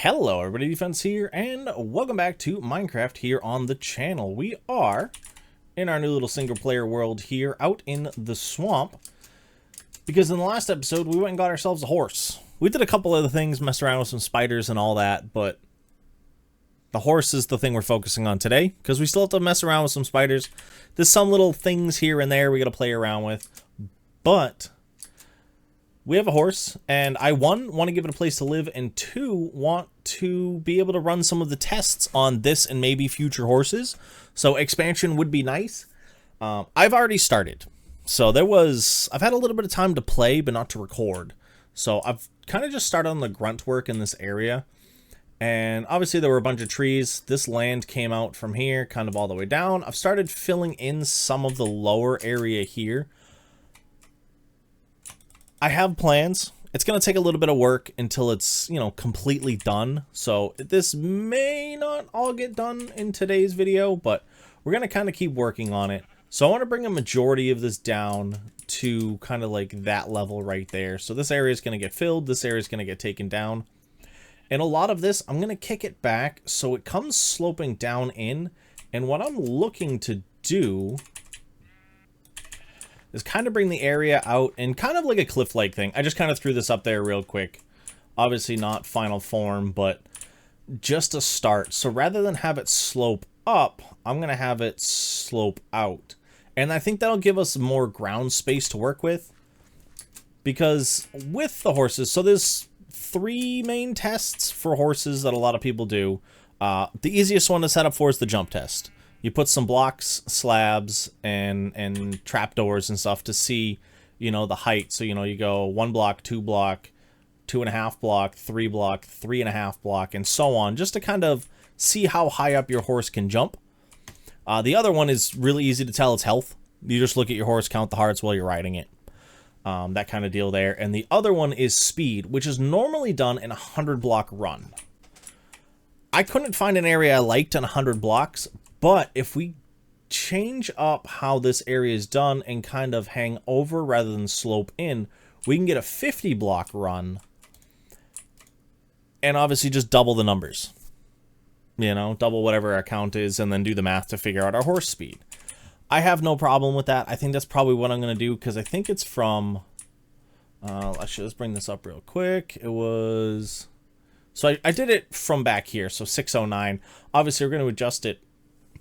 Hello everybody, Defense here, and welcome back to Minecraft here on the channel. We are in our new little single player world here out in the swamp, because in the last episode we went and got ourselves a horse. We did a couple other things, messed around with some spiders and all that, but the horse is the thing we're focusing on today, because we still have to mess around with some spiders. There's some little things here and there we gotta play around with, but we have a horse, and I, one, want to give it a place to live, and two, want to be able to run some of the tests on this and maybe future horses. So expansion would be nice. I've already started. So I've had a little bit of time to play, but not to record. So I've kind of just started on the grunt work in this area. And obviously there were a bunch of trees. This land came out from here, kind of all the way down. I've started filling in some of the lower area here. I have plans. It's going to take a little bit of work until it's, completely done. So this may not all get done in today's video, but we're going to kind of keep working on it. So I want to bring a majority of this down to kind of like that level right there. So this area is going to get filled. This area is going to get taken down. And a lot of this, I'm going to kick it back so it comes sloping down in. And what I'm looking to do is kind of bring the area out in kind of like a cliff-like thing. I just kind of threw this up there real quick. Obviously not final form, but just a start. So rather than have it slope up, I'm going to have it slope out. And I think that'll give us more ground space to work with. Because with the horses, so there's 3 main tests for horses that a lot of people do. The easiest one to set up for is the jump test. You put some blocks, slabs, and trapdoors and stuff to see, the height. So, you go 1 block, 2 block, 2.5 block, 3 block, 3.5 block, and so on, just to kind of see how high up your horse can jump. The other one is really easy to tell. It's health. You just look at your horse, count the hearts while you're riding it. That kind of deal there. And the other one is speed, which is normally done in a 100 block run. I couldn't find an area I liked in 100 blocks, but if we change up how this area is done and kind of hang over rather than slope in, we can get a 50 block run and obviously just double the numbers. Double whatever our count is and then do the math to figure out our horse speed. I have no problem with that. I think that's probably what I'm going to do because I think it's from... actually, let's bring this up real quick. It was... So I did it from back here, so 609. Obviously, we're going to adjust it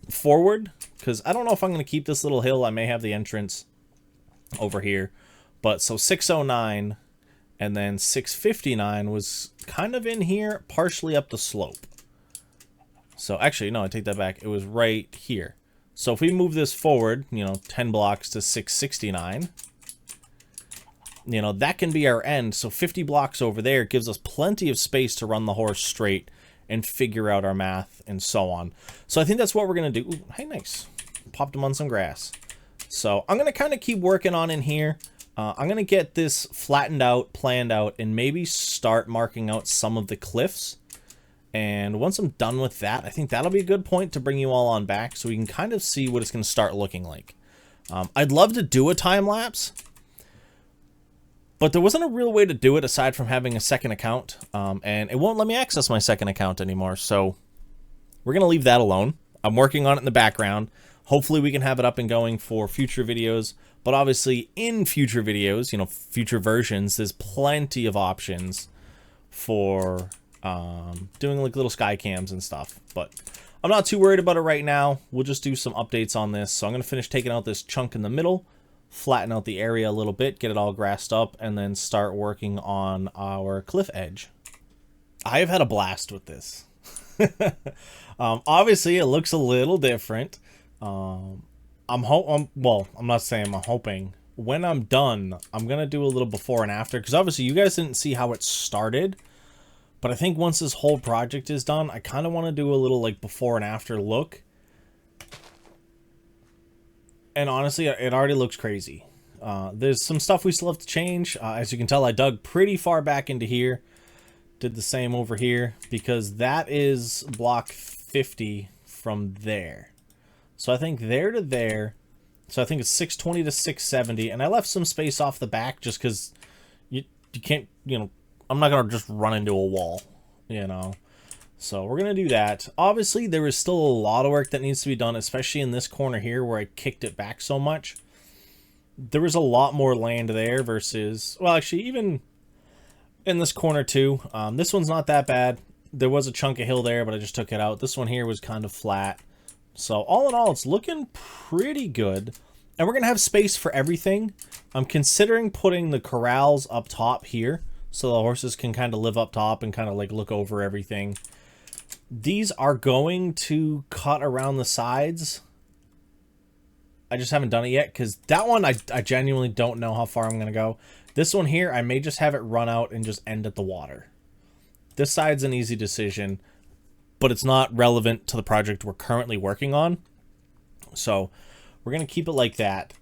forward because I don't know if I'm going to keep this little hill. I may have the entrance over here, but so 609 and then 659 was kind of in here, partially up the slope. So actually, no, I take that back. It was right here. So if we move this forward, 10 blocks to 669, that can be our end. So 50 blocks over there gives us plenty of space to run the horse straight and figure out our math and so on. So I think that's what we're going to do. Ooh, hey, nice. Popped him on some grass. So I'm going to kind of keep working on in here. I'm going to get this flattened out, planned out, and maybe start marking out some of the cliffs. And once I'm done with that, I think that'll be a good point to bring you all on back so we can kind of see what it's going to start looking like. I'd love to do a time lapse, but there wasn't a real way to do it aside from having a second account, and it won't let me access my second account anymore, so we're going to leave that alone. I'm working on it in the background. Hopefully we can have it up and going for future videos, but obviously in future videos, future versions, there's plenty of options for doing like little sky cams and stuff, but I'm not too worried about it right now. We'll just do some updates on this. So I'm going to finish taking out this chunk in the middle, flatten out the area a little bit, get it all grassed up, and then start working on our cliff edge. I have had a blast with this. Obviously, it looks a little different. I'm not saying I'm hoping. When I'm done, I'm going to do a little before and after, because obviously you guys didn't see how it started. But I think once this whole project is done, I kind of want to do a little like before and after look. And honestly, it already looks crazy. There's some stuff we still have to change. As you can tell, I dug pretty far back into here. Did the same over here because that is block 50 from there. So I think there to there. So I think it's 620 to 670. And I left some space off the back just because you can't, I'm not going to just run into a wall, So we're going to do that. Obviously, there is still a lot of work that needs to be done, especially in this corner here where I kicked it back so much. There was a lot more land there versus, well, actually, even in this corner too. This one's not that bad. There was a chunk of hill there, but I just took it out. This one here was kind of flat. So all in all, it's looking pretty good. And we're going to have space for everything. I'm considering putting the corrals up top here so the horses can kind of live up top and kind of like look over everything. These are going to cut around the sides. I just haven't done it yet because that one I genuinely don't know how far I'm going to go. This one here, I may just have it run out and just end at the water. This side's an easy decision, but it's not relevant to the project we're currently working on. So we're going to keep it like that.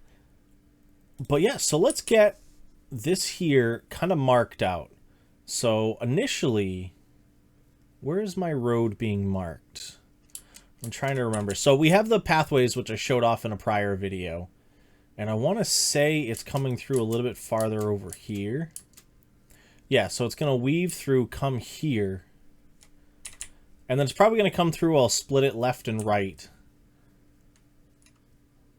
But yeah, so let's get this here kind of marked out. So initially, where is my road being marked? I'm trying to remember. So we have the pathways, which I showed off in a prior video. And I want to say it's coming through a little bit farther over here. Yeah, so it's going to weave through, come here. And then it's probably going to come through, I'll split it left and right.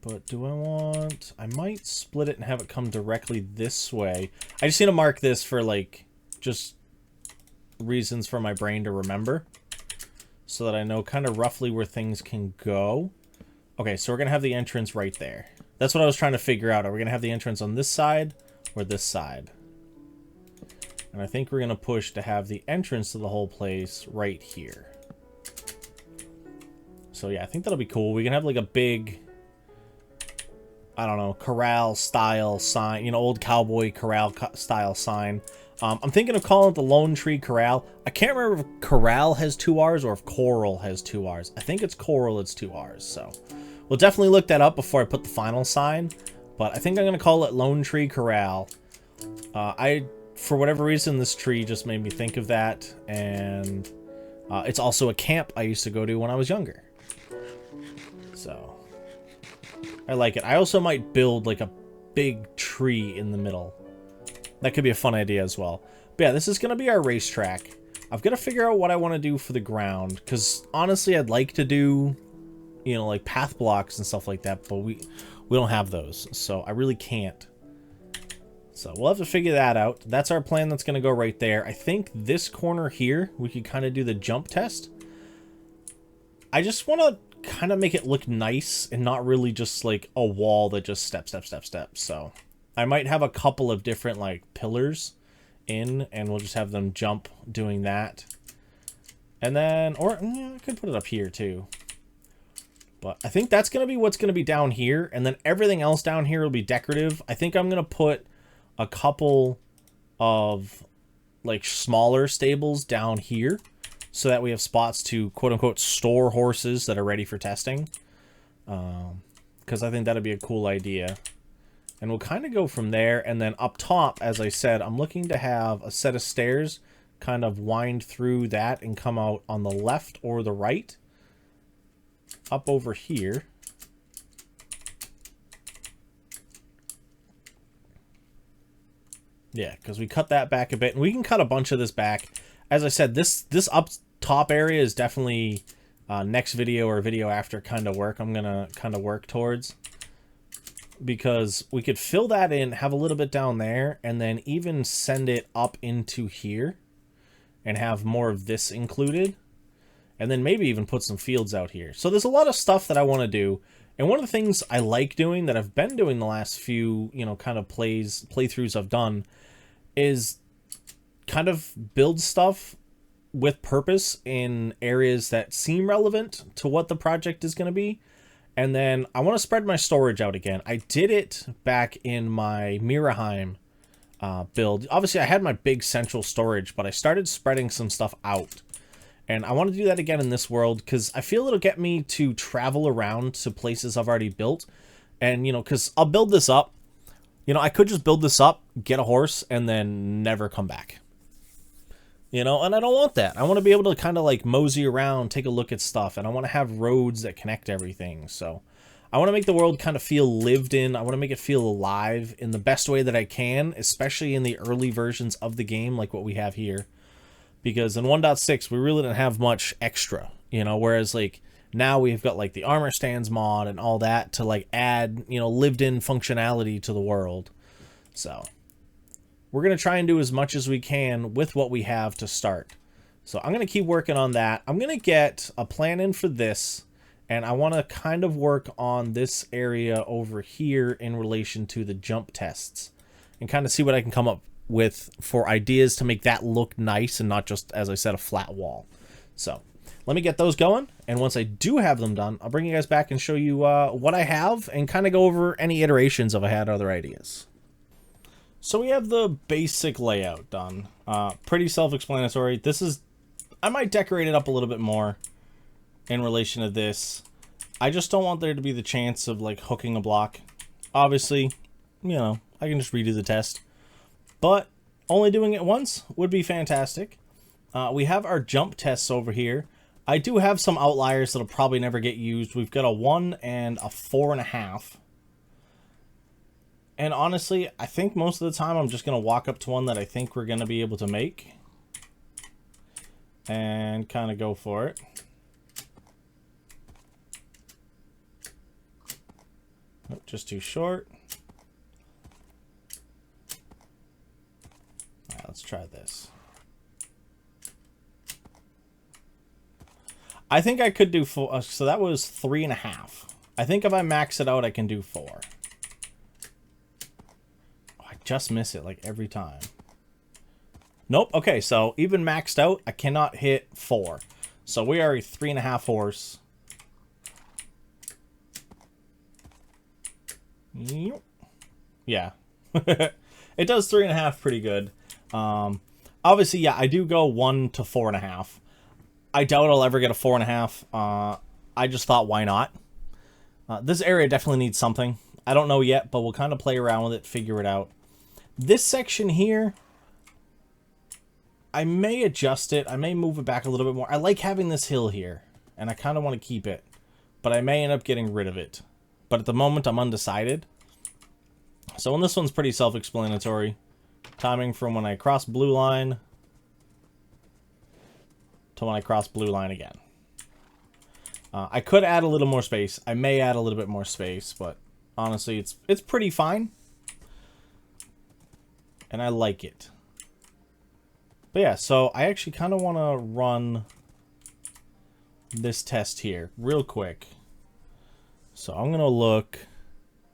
But do I want... I might split it and have it come directly this way. I just need to mark this for, like, just reasons for my brain to remember. So that I know kind of roughly where things can go. Okay, so we're going to have the entrance right there. That's what I was trying to figure out. Are we going to have the entrance on this side or this side? And I think we're going to push to have the entrance to the whole place right here. So yeah, I think that'll be cool. We can have like a big, I don't know, corral style sign, you know, old cowboy corral style sign. I'm thinking of calling it the Lone Tree Corral. I can't remember if corral has 2 R's or if coral has 2 R's. I think it's coral, it's 2 R's. So we'll definitely look that up before I put the final sign. But I think I'm going to call it Lone Tree Corral. For whatever reason, this tree just made me think of that. And it's also a camp I used to go to when I was younger. So I like it. I also might build like a big tree in the middle. That could be a fun idea as well. But yeah, this is going to be our racetrack. I've got to figure out what I want to do for the ground. Because honestly, I'd like to do, you know, like path blocks and stuff like that. But we don't have those. So I really can't. So we'll have to figure that out. That's our plan that's going to go right there. I think this corner here, we could kind of do the jump test. I just want to kind of make it look nice and not really just like a wall that just step. So I might have a couple of different like pillars in and we'll just have them jump doing that. And then, or I could put it up here too. But I think that's going to be what's going to be down here. And then everything else down here will be decorative. I think I'm going to put a couple of like smaller stables down here so that we have spots to quote unquote store horses that are ready for testing. Because I think that'd be a cool idea. And we'll kind of go from there. And then up top, as I said, I'm looking to have a set of stairs kind of wind through that and come out on the left or the right. Up over here. Yeah, because we cut that back a bit. And we can cut a bunch of this back. As I said, this up top area is definitely next video or video after kind of work I'm going to kind of work towards. Because we could fill that in, have a little bit down there, and then even send it up into here. And have more of this included. And then maybe even put some fields out here. So there's a lot of stuff that I want to do. And one of the things I like doing that I've been doing the last few, you know, kind of playthroughs I've done is kind of build stuff with purpose in areas that seem relevant to what the project is going to be. And then I want to spread my storage out again. I did it back in my Miraheim build. Obviously, I had my big central storage, but I started spreading some stuff out. And I want to do that again in this world because I feel it'll get me to travel around to places I've already built. And, you know, because I'll build this up. You know, I could just build this up, get a horse, and then never come back. You know, and I don't want that. I want to be able to kind of like mosey around, take a look at stuff. And I want to have roads that connect everything. So I want to make the world kind of feel lived in. I want to make it feel alive in the best way that I can, especially in the early versions of the game like what we have here. because in 1.6 we really didn't have much extra, you know, whereas like now we've got like the armor stands mod and all that to like add, you know, lived in functionality to the world. So we're going to try and do as much as we can with what we have to start. So I'm going to keep working on that. I'm going to get a plan in for this, and I want to kind of work on this area over here in relation to the jump tests and kind of see what I can come up with for ideas to make that look nice and not just, as I said, a flat wall. So let me get those going, and once I do have them done, I'll bring you guys back and show you what I have and kind of go over any iterations if I had other ideas. So we have the basic layout done. Pretty self-explanatory. This is, I might decorate it up a little bit more in relation to this. I just don't want there to be the chance of like hooking a block. Obviously, you know, I can just redo the test, but only doing it once would be fantastic. We have our jump tests over here. I do have some outliers that'll probably never get used. We've got a 1 and a 4.5. And honestly, I think most of the time I'm just going to walk up to one that I think we're going to be able to make and kind of go for it. Oh, just too short. All right, let's try this. I think I could do 4. So that was 3.5. I think if I max it out, I can do 4. Oh, I just miss it like every time. Nope. Okay, so even maxed out, I cannot hit 4. So we are a 3.5 horse. Yeah. It does 3.5 pretty good. Obviously, yeah, I do go 1 to 4.5. I doubt I'll ever get a 4.5. I just thought, why not? This area definitely needs something. I don't know yet, but we'll kind of play around with it, figure it out. This section here, I may adjust it. I may move it back a little bit more. I like having this hill here, and I kind of want to keep it, but I may end up getting rid of it. But at the moment, I'm undecided. So when this one's pretty self-explanatory. Timing from when I cross blue line to when I cross blue line again. I could add a little more space. I may add a little bit more space, but honestly, it's pretty fine. And I like it. But yeah, so I actually kind of want to run this test here real quick. So I'm going to look.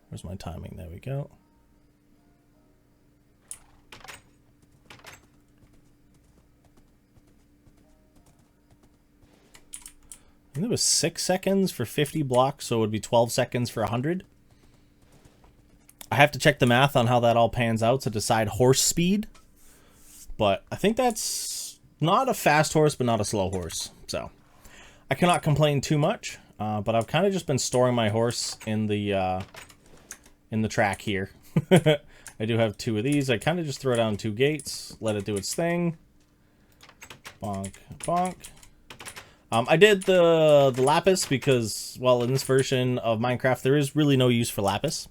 Where's my timing? There we go. I think it was 6 seconds for 50 blocks, so it would be 12 seconds for 100. I have to check the math on how that all pans out to decide horse speed. But I think that's not a fast horse, but not a slow horse. So I cannot complain too much. But I've kind of just been storing my horse in the track here. I do have 2 of these. I kind of just throw down 2 gates, let it do its thing. Bonk, bonk. I did the lapis because, well, in this version of Minecraft, there is really no use for lapis.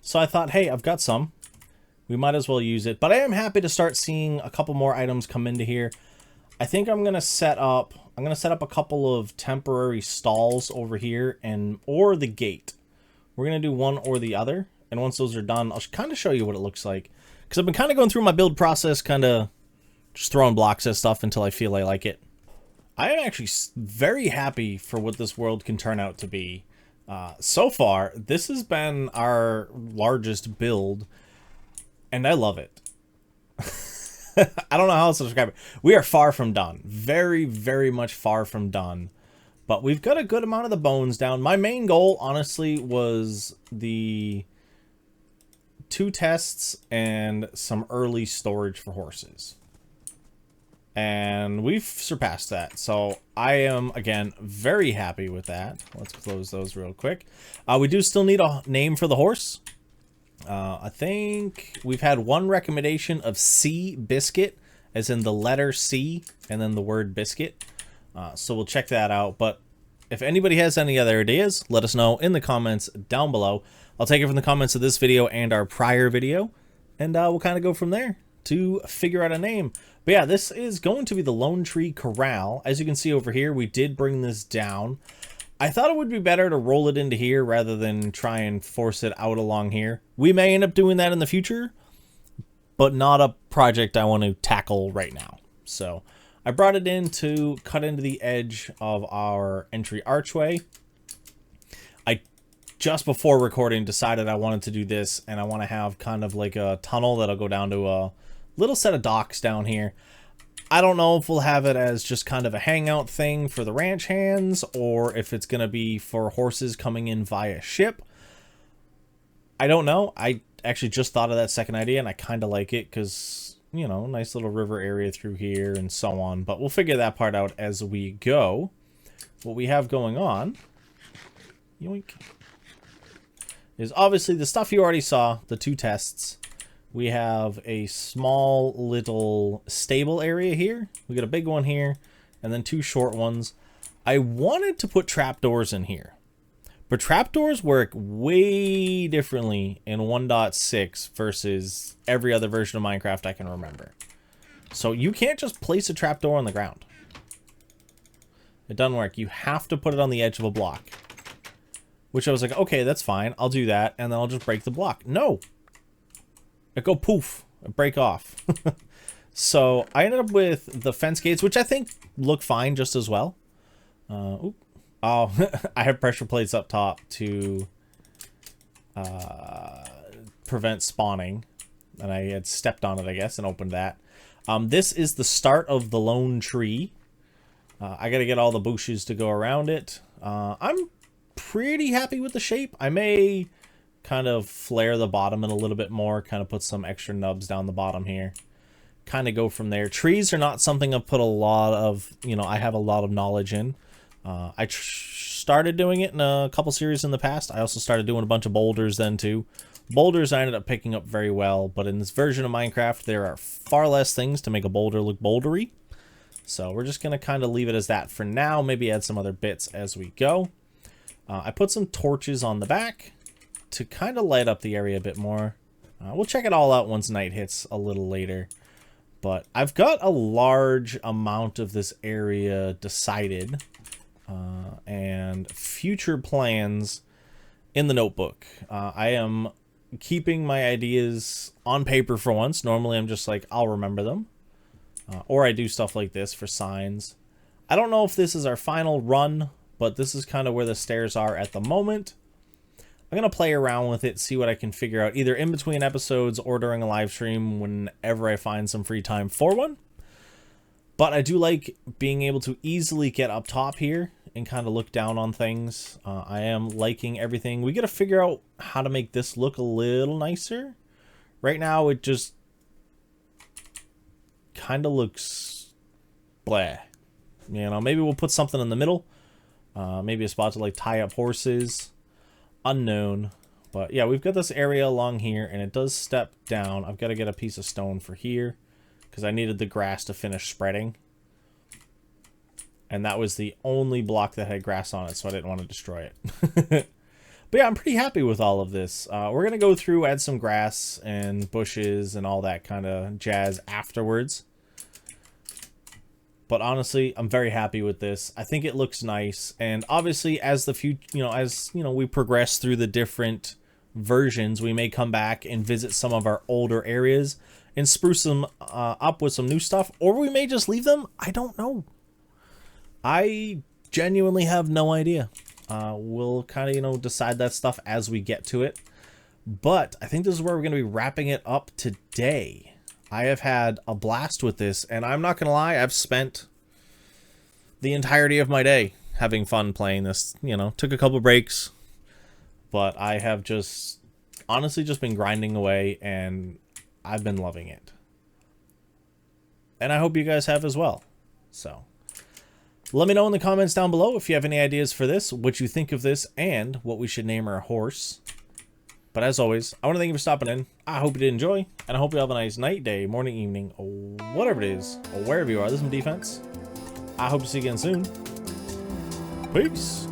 So I thought, hey, I've got some. We might as well use it. But I am happy to start seeing a couple more items come into here. I think I'm gonna set up a couple of temporary stalls over here or the gate. We're gonna do one or the other. And once those are done, I'll kind of show you what it looks like. Because I've been kind of going through my build process, kind of just throwing blocks at stuff until I feel I like it. I am actually very happy for what this world can turn out to be. So far, this has been our largest build, and I love it. I don't know how else to describe it. We are far from done. Very, very much far from done. But we've got a good amount of the bones down. My main goal, honestly, was the 2 tests and some early storage for horses. And we've surpassed that. So I am, again, very happy with that. Let's close those real quick. We do still need a name for the horse. I think we've had one recommendation of C Biscuit, as in the letter C and then the word biscuit. So we'll check that out. But if anybody has any other ideas, let us know in the comments down below. I'll take it from the comments of this video and our prior video, and we'll kind of go from there. to figure out a name. But yeah, this is going to be the Lone Tree Corral. As you can see over here, we did bring this down. I thought it would be better to roll it into here rather than try and force it out along here. We may end up doing that in the future, but not a project I want to tackle right now. So I brought it in to cut into the edge of our entry archway. I, just before recording, decided I wanted to do this, and I want to have kind of like a tunnel that'll go down to a little set of docks down here. I don't know if we'll have it as just kind of a hangout thing for the ranch hands, or if it's going to be for horses coming in via ship. I don't know. I actually just thought of that second idea, and I kind of like it because, you know, nice little river area through here and so on. But we'll figure that part out as we go. What we have going on, yoink, is obviously the stuff you already saw, the 2 tests. We have a small little stable area here. We got a big one here, and then 2 short ones. I wanted to put trapdoors in here, but trapdoors work way differently in 1.6 versus every other version of Minecraft I can remember. So you can't just place a trapdoor on the ground. It doesn't work. You have to put it on the edge of a block. Which I was like, okay, that's fine. I'll do that, and then I'll just break the block. No! It go poof, break off. So I ended up with the fence gates, which I think look fine just as well. Oh, I have pressure plates up top to prevent spawning, and I had stepped on it, I guess, and opened that. This is the start of the Lone Tree. I got to get all the bushes to go around it. I'm pretty happy with the shape. I may kind of flare the bottom in a little bit more, kind of put some extra nubs down the bottom here, kind of go from there. Trees are not something I've put a lot of, you know, I have a lot of knowledge in. I started doing it in a couple series in the past. I also started doing a bunch of boulders then too. Boulders I ended up picking up very well, but in this version of Minecraft there are far less things to make a boulder look bouldery. So we're just going to kind of leave it as that for now, maybe add some other bits as we go. I put some torches on the back to kind of light up the area a bit more. We'll check it all out once night hits a little later. But I've got a large amount of this area decided. And future plans in the notebook. I am keeping my ideas on paper for once. Normally I'm just like, I'll remember them. Or I do stuff like this for signs. I don't know if this is our final run, but this is kind of where the stairs are at the moment. I'm going to play around with it, see what I can figure out, either in between episodes or during a live stream whenever I find some free time for one. But I do like being able to easily get up top here and kind of look down on things. I am liking everything. We got to figure out how to make this look a little nicer. Right now, it just kind of looks blah. You know, maybe we'll put something in the middle. Maybe a spot to like tie up horses. Unknown. But yeah, we've got this area along here, and it does step down. I've got to get a piece of stone for here because I needed the grass to finish spreading, and that was the only block that had grass on it, so I didn't want to destroy it. But yeah, I'm pretty happy with all of this. We're gonna go through, add some grass and bushes and all that kind of jazz afterwards. But honestly, I'm very happy with this. I think it looks nice, and obviously, as we progress through the different versions, we may come back and visit some of our older areas and spruce them up with some new stuff, or we may just leave them. I don't know. I genuinely have no idea. We'll kind of decide that stuff as we get to it. But I think this is where we're going to be wrapping it up today. I have had a blast with this, and I'm not gonna lie, I've spent the entirety of my day having fun playing this. Took a couple breaks, but I have just honestly just been grinding away, and I've been loving it. And I hope you guys have as well. So let me know in the comments down below if you have any ideas for this, what you think of this, and what we should name our horse. But as always, I want to thank you for stopping in. I hope you did enjoy, and I hope you have a nice night, day, morning, evening, or whatever it is, or wherever you are. This is some defense. I hope to see you again soon. Peace.